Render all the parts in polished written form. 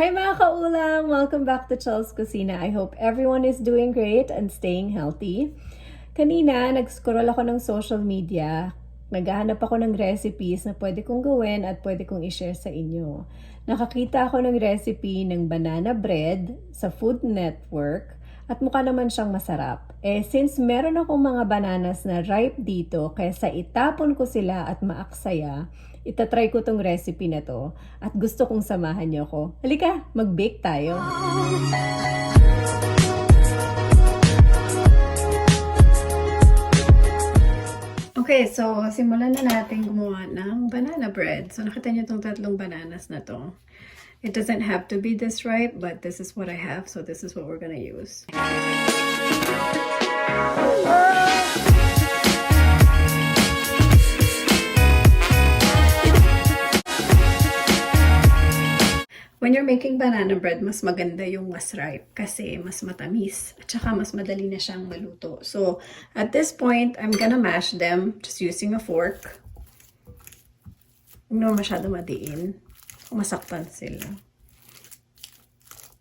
Hi mga kaulang! Welcome back to Chel's Kusina. I hope everyone is doing great and staying healthy. Kanina, nag-scroll ako ng social media. Naghahanap ako ng recipes na pwede kong gawin at pwede kong i-share sa inyo. Nakakita ako ng recipe ng banana bread sa Food Network at mukha naman siyang masarap. Since meron akong mga bananas na ripe dito, kaysa itapon ko sila at maaksaya, itatry ko tong recipe na to at gusto kong samahan niyo ko. Halika, mag-bake tayo! Okay, so simulan na natin gumawa ng banana bread. So nakita niyo itong tatlong bananas na to. It doesn't have to be this ripe, but this is what I have, so this is what we're gonna use. When you're making banana bread, mas maganda yung mas ripe kasi mas matamis at saka mas madali na siyang maluto. So, at this point, I'm gonna mash them just using a fork. Huwag naman masyado madiin. Masaktan sila.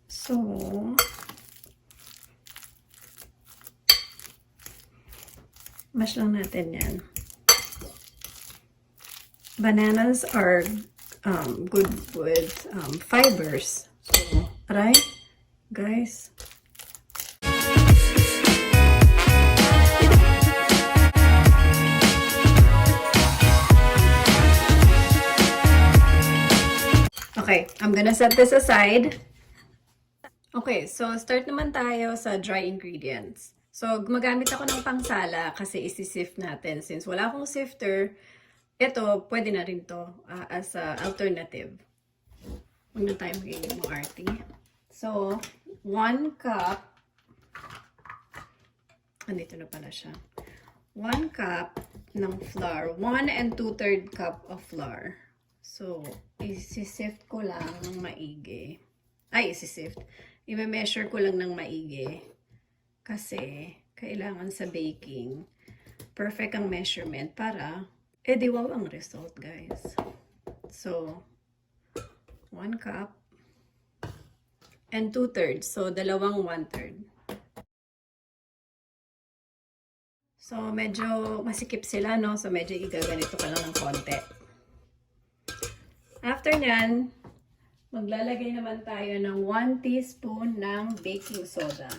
So, mash lang natin yan. Bananas are good with fibers. So, try, guys. Okay, I'm gonna set this aside. Okay, so start naman tayo sa dry ingredients. So, gumagamit ako ng pangsala kasi isi-sift natin. Since wala akong sifter, ito, pwede na rin to as a alternative. Huwag na tayo magiging mo arty. So, 1 cup. Andito na pala siya. 1 cup ng flour. 1 2/3 cup of flour. So, isi-sift ko lang ng maigi. Ay, isi-sift. I-measure ko lang ng maigi. Kasi, kailangan sa baking, perfect ang measurement para di wow ang result, guys. So, 1 cup and 2/3. So, dalawang 1/3. So, medyo masikip sila, no? So, medyo igaganito ka lang ng konti. After nyan, maglalagay naman tayo ng 1 teaspoon ng baking soda.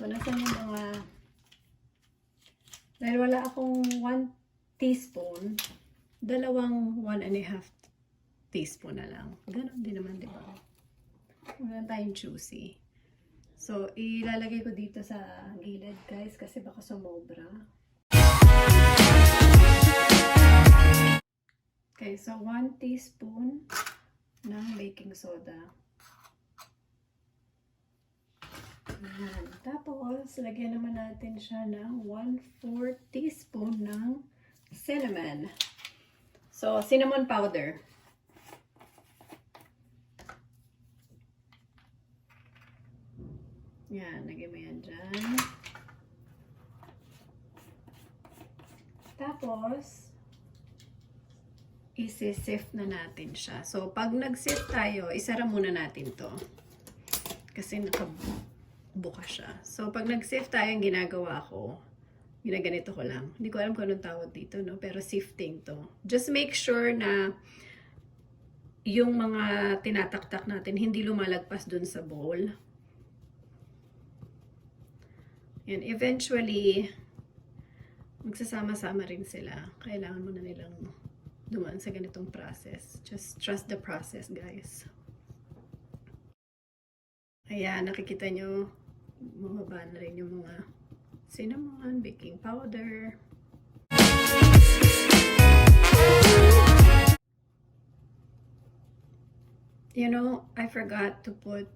So, nasan yung mga... Dahil wala akong 1 teaspoon, dalawang 1.5 teaspoon na lang. Ganon din naman, di ba? Wala tayong juicy. So, ilalagay ko dito sa gilid, guys, kasi baka sumobra. Okay, so 1 teaspoon ng baking soda. Ayan. Tapos, lagyan naman natin siya ng 1/4 teaspoon ng cinnamon. So, cinnamon powder. Yan, lagyan mo yan dyan. Tapos, isi-sift na natin siya. So, pag nag-sift tayo, isara muna natin to. Kasi nakabuka siya. So, pag nag-sift tayo, yung ginagawa ko, ginaganito ko lang. Hindi ko alam kung anong tawag dito, no? Pero sifting to. Just make sure na yung mga tinataktak natin, hindi lumalagpas dun sa bowl. Yan. Eventually, magsasama-sama rin sila. Kailangan mo na nilang dumaan sa ganitong process. Just trust the process, guys. Ayan, nakikita nyo, bumaba na rin yung mga cinnamon, baking powder. You know, I forgot to put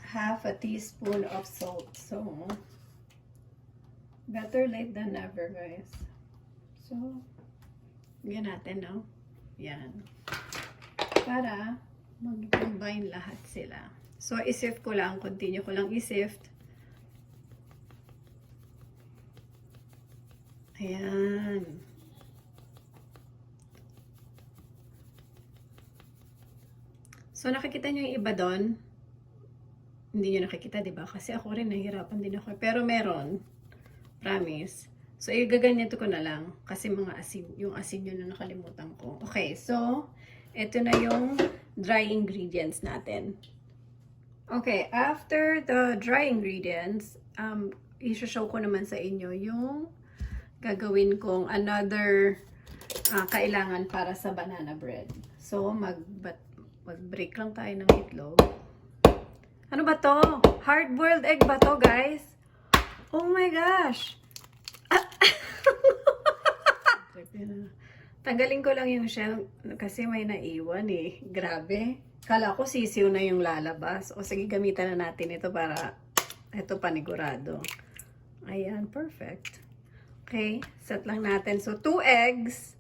half a teaspoon of salt. So, better late than never, guys. So, yan natin, no? Yan. Para mag-combine lahat sila. So, i-sift ko lang. Continue ko lang i-sift. Ayan. So, nakikita nyo yung iba doon? Hindi nyo nakikita, di ba? Kasi ako rin, nahihirapan din ako. Pero meron. Promise. So, igaganyan ko na lang. Kasi mga asin, yung asin yun na nakalimutan ko. Okay, so, ito na yung dry ingredients natin. Okay, after the dry ingredients, i-show ko naman sa inyo yung gagawin kong another kailangan para sa banana bread. So, mag-break lang tayo ng itlog. Ano ba to? Hard-boiled egg ba to, guys? Oh my gosh! Tanggalin ko lang yung shell kasi may naiwan eh. Grabe. Kala ko sisiw na yung lalabas. O sige, gamitan na natin ito para ito panigurado. Ayan, perfect. Okay, set lang natin. So, 2 eggs.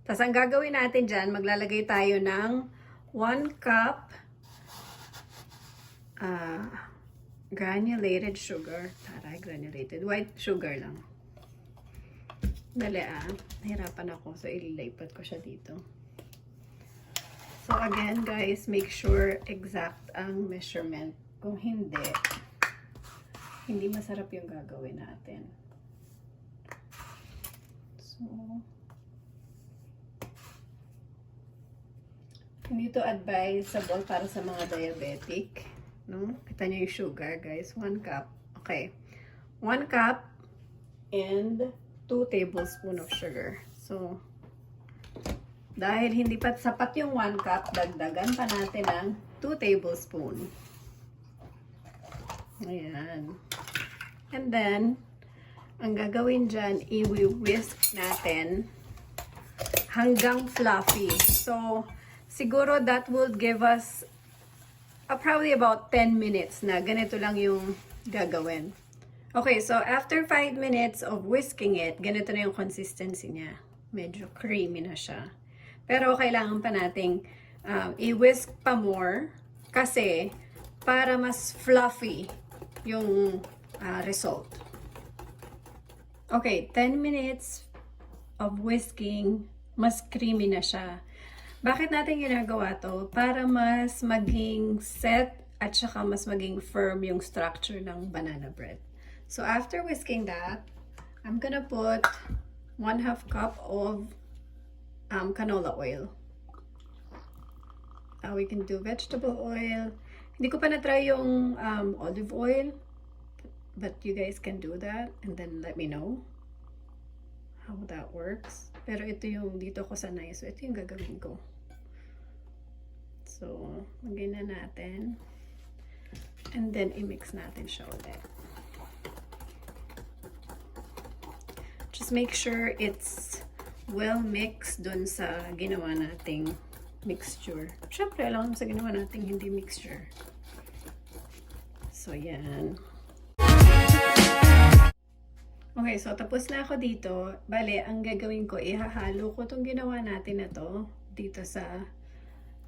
Tapos, ang gagawin natin dyan, maglalagay tayo ng 1 cup granulated sugar. Taray, granulated. White sugar lang. Dali nahirapan ako. So, ililipat ko siya dito. So, again, guys, make sure exact ang measurement. Kung hindi masarap yung gagawin natin. So, hindi to advisable para sa mga diabetic. No? Kita nyo yung sugar, guys. 1 cup. Okay. 1 cup and 2 tablespoons of sugar. So, dahil hindi pa sapat yung 1 cup, dagdagan pa natin ng 2 tablespoons. Ayan. And then, ang gagawin dyan, i-whisk natin hanggang fluffy. So, siguro that will give us probably about 10 minutes na ganito lang yung gagawin. Okay, so after 5 minutes of whisking it, ganito na yung consistency niya. Medyo creamy na siya. Pero kailangan pa nating i-whisk pa more kasi para mas fluffy yung result. Okay, 10 minutes of whisking, mas creamy na siya. Bakit natin ginagawa to? Para mas maging set at saka mas maging firm yung structure ng banana bread. So after whisking that, I'm gonna put 1/2 cup of canola oil. We can do vegetable oil. Hindi ko pa na-try yung olive oil, but you guys can do that and then let me know how that works. Pero ito yung dito ko sanay, so ito yung gagawin ko. So, lagyan na natin. And then, i-mix natin siya ulit. Just make sure it's well mixed dun sa ginawa nating mixture. Siyempre, alam sa ginawa nating hindi mixture. So, yan. Okay, so tapos na ako dito. Bale, ang gagawin ko, ihahalo ko itong ginawa natin na to dito sa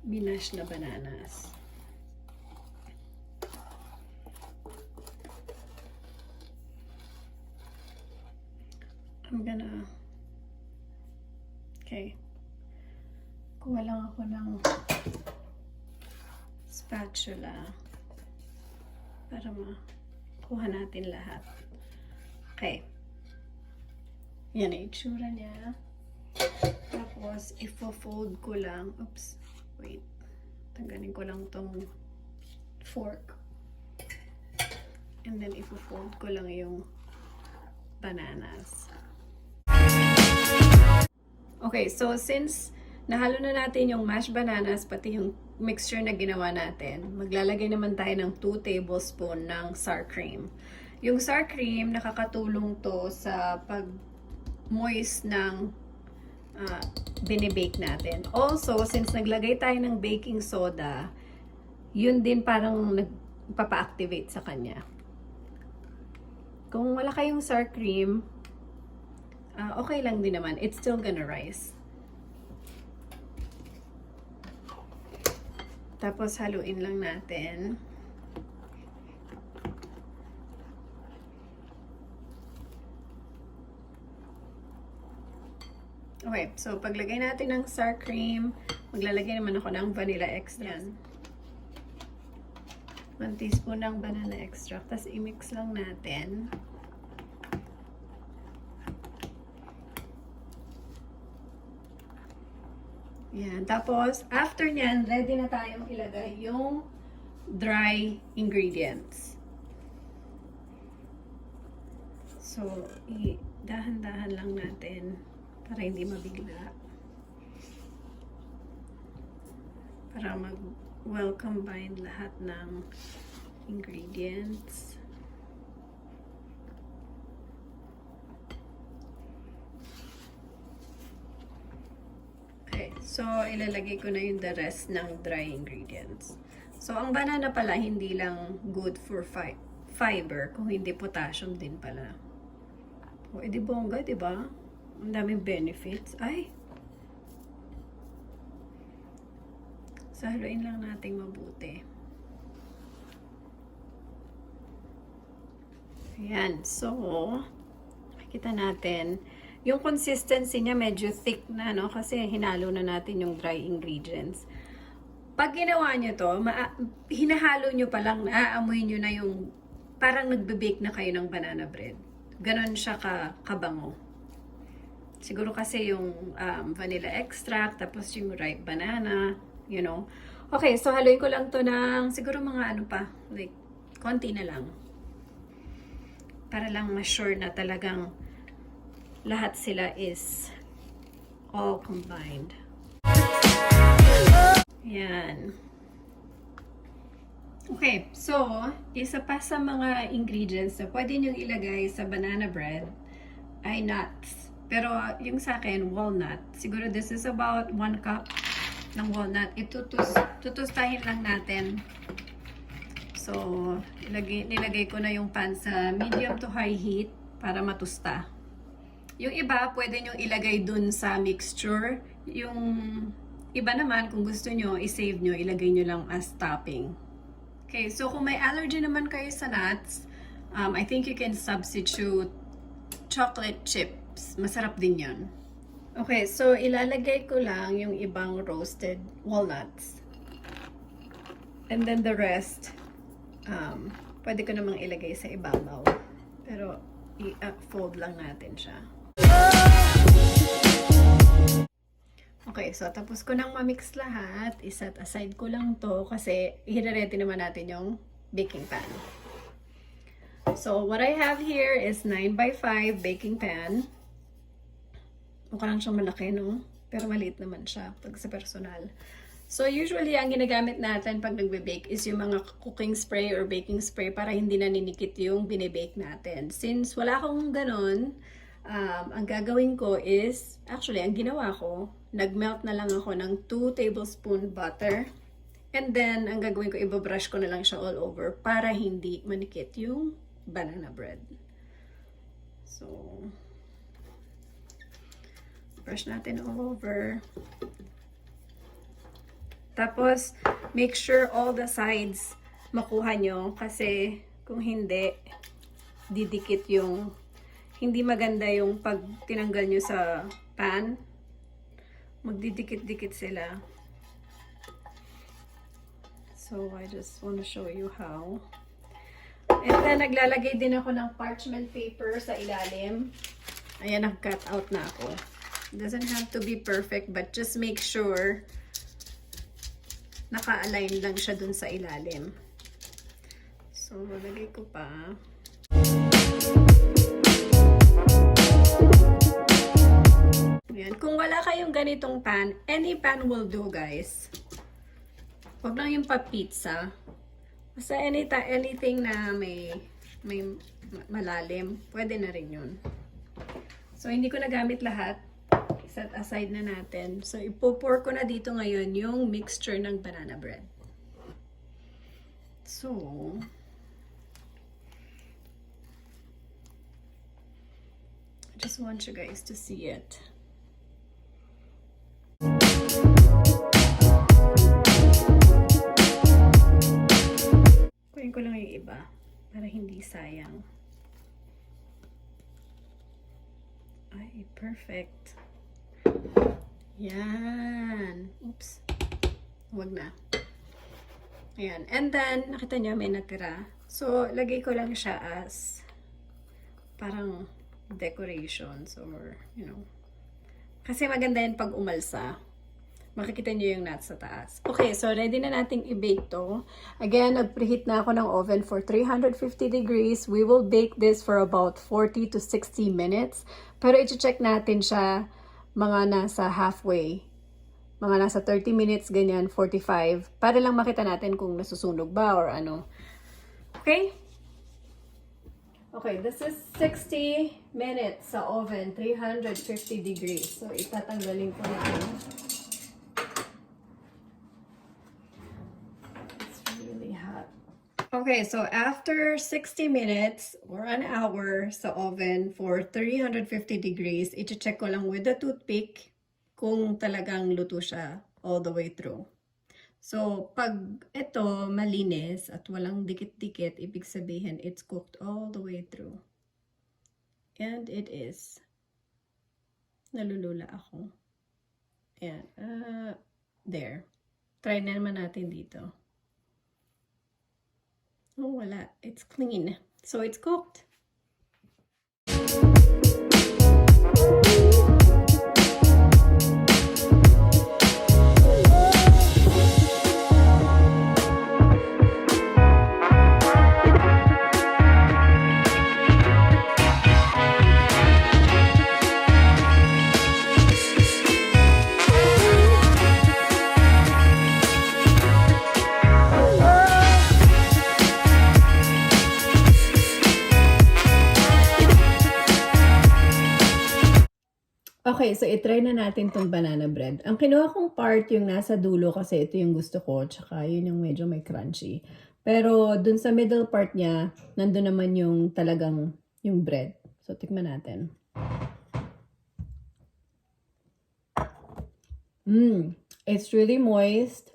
binash na bananas. I'm gonna... Okay. Kuha lang ako ng spatula para makuha natin lahat. Okay. Yan ang itsura niya. Tapos, ifo-fold ko lang. Oops. Wait. Tanggalin ko lang tong fork. And then, ifo-fold ko lang yung bananas. Okay, so since nahalo na natin yung mashed bananas, pati yung mixture na ginawa natin, maglalagay naman tayo ng 2 tablespoons ng sour cream. Yung sour cream, nakakatulong to sa pag-moist ng binibake natin. Also, since naglagay tayo ng baking soda, yun din parang nagpapa-activate sa kanya. Kung wala kayong sour cream, okay lang din naman. It's still gonna rise. Tapos, haluin lang natin. Okay, so paglagay natin ng sour cream, maglalagay naman ako ng vanilla extract. 1 teaspoon ng banana extract. Tapos i-mix lang natin. Yan. Tapos, after nyan, ready na tayong ilagay yung dry ingredients. So, dahan-dahan lang natin para hindi mabigla. Para well combined lahat ng ingredients. Okay, so ilalagay ko na yung the rest ng dry ingredients. So, ang banana pala hindi lang good for fiber, kung hindi potassium din pala. O, edi bongga, diba? Ang daming benefits. Ay! So, haluin lang natin mabuti. Ayan. So, makikita natin, yung consistency niya medyo thick na, no? Kasi hinalo na natin yung dry ingredients. Pag ginawa nyo to, hinahalo nyo pa lang, naaamoy nyo na yung parang nagbe-bake na kayo ng banana bread. Ganon siya kabango. Siguro kasi yung vanilla extract, tapos yung ripe banana, you know. Okay, so haluin ko lang to ng siguro mga ano pa, like, konti na lang. Para lang ma-sure na talagang lahat sila is all combined. Yan. Okay, so, isa pa sa mga ingredients na pwede nyo ilagay sa banana bread ay nuts. Pero yung sa akin, walnut. Siguro this is about 1 cup ng walnut. Tutustahin lang natin. So, nilagay ko na yung pan sa medium to high heat para matusta. Yung iba, pwede nyo ilagay dun sa mixture. Yung iba naman, kung gusto nyo, i-save nyo, ilagay nyo lang as topping. Okay, so kung may allergy naman kayo sa nuts, I think you can substitute chocolate chips. Masarap din yun. Okay, so ilalagay ko lang yung ibang roasted walnuts. And then the rest, pwede ko namang ilagay sa ibabaw. Pero i-fold lang natin siya. Okay, so tapos ko nang ma-mix lahat. Iset aside ko lang to kasi i-ready naman natin yung baking pan. So, what I have here is 9x5 baking pan. Mukha lang siyang malaki, no? Pero maliit naman siya pag sa personal. So, usually, ang ginagamit natin pag nagbe-bake is yung mga cooking spray or baking spray para hindi naninikit yung binibake natin. Since wala akong ganun, ang gagawin ko is, actually, ang ginawa ko, nag-melt na lang ako ng 2 tablespoon butter. And then, ang gagawin ko, ibabrush ko na lang siya all over para hindi manikit yung banana bread. So, brush natin all over. Tapos, make sure all the sides makuha nyo kasi kung hindi, didikit yung, hindi maganda yung pag tinanggal nyo sa pan, magdidikit-dikit sila. So, I just want to show you how. And then, naglalagay din ako ng parchment paper sa ilalim. Ayan, nag-cut out na ako. It doesn't have to be perfect, but just make sure naka-align lang siya dun sa ilalim. So, lagay ko pa. Ayan. Kung wala kayong ganitong pan, any pan will do, guys. Huwag lang yung pa-pizza. Basta anything na may malalim, pwede na rin yun. So, hindi ko nagamit lahat. Set aside na natin. So, ipo-pour ko na dito ngayon yung mixture ng banana bread. So, I just want you guys to see it. Kunin ko lang yung iba para hindi sayang. Ay, perfect. Yan. Oops. Huwag na. Ayan. And then, nakita nyo, may natira. So, lagay ko lang siya as parang decorations or, you know. Kasi maganda yan pag umalsa. Makikita nyo yung nuts sa taas. Okay, so ready na nating i-bake to. Again, nag-preheat na ako ng oven for 350 degrees. We will bake this for about 40 to 60 minutes. Pero i-check natin siya mga nasa halfway. Mga nasa 30 minutes, ganyan, 45. Para lang makita natin kung nasusunog ba or ano. Okay? Okay, this is 60 minutes sa oven, 350 degrees. So, itatanggalin ko na ito. It's really hot. Okay, so after 60 minutes or an hour sa oven for 350 degrees, i-check ko lang with the toothpick kung talagang luto siya all the way through. So, pag ito malinis at walang dikit-dikit, ibig sabihin it's cooked all the way through. And it is. Nalulula ako. Ayan. There. Try na naman natin dito. Oh, wala. It's clean. So, it's cooked. Okay, so itry na natin tong banana bread. Ang kinuha kong part yung nasa dulo kasi ito yung gusto ko, tsaka yun yung medyo may crunchy. Pero dun sa middle part niya, nandun naman yung talagang yung bread. So tikman natin. It's really moist.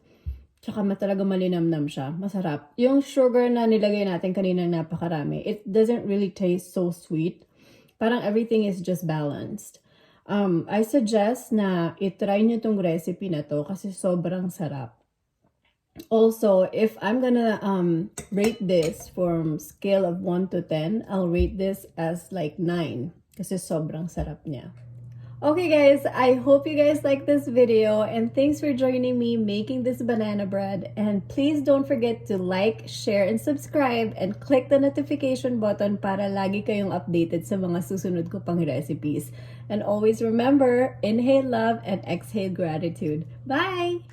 Tsaka talaga malinamnam siya. Masarap. Yung sugar na nilagay natin kaninang napakarami, it doesn't really taste so sweet. Parang everything is just balanced. I suggest na itry nyo tong recipe na to kasi sobrang sarap. Also, if I'm gonna rate this from scale of 1 to 10, I'll rate this as like 9 kasi sobrang sarap niya. Okay guys, I hope you guys like this video and thanks for joining me making this banana bread, and please don't forget to like, share, and subscribe and click the notification button para lagi kayong updated sa mga susunod ko pang recipes. And always remember, inhale love and exhale gratitude. Bye!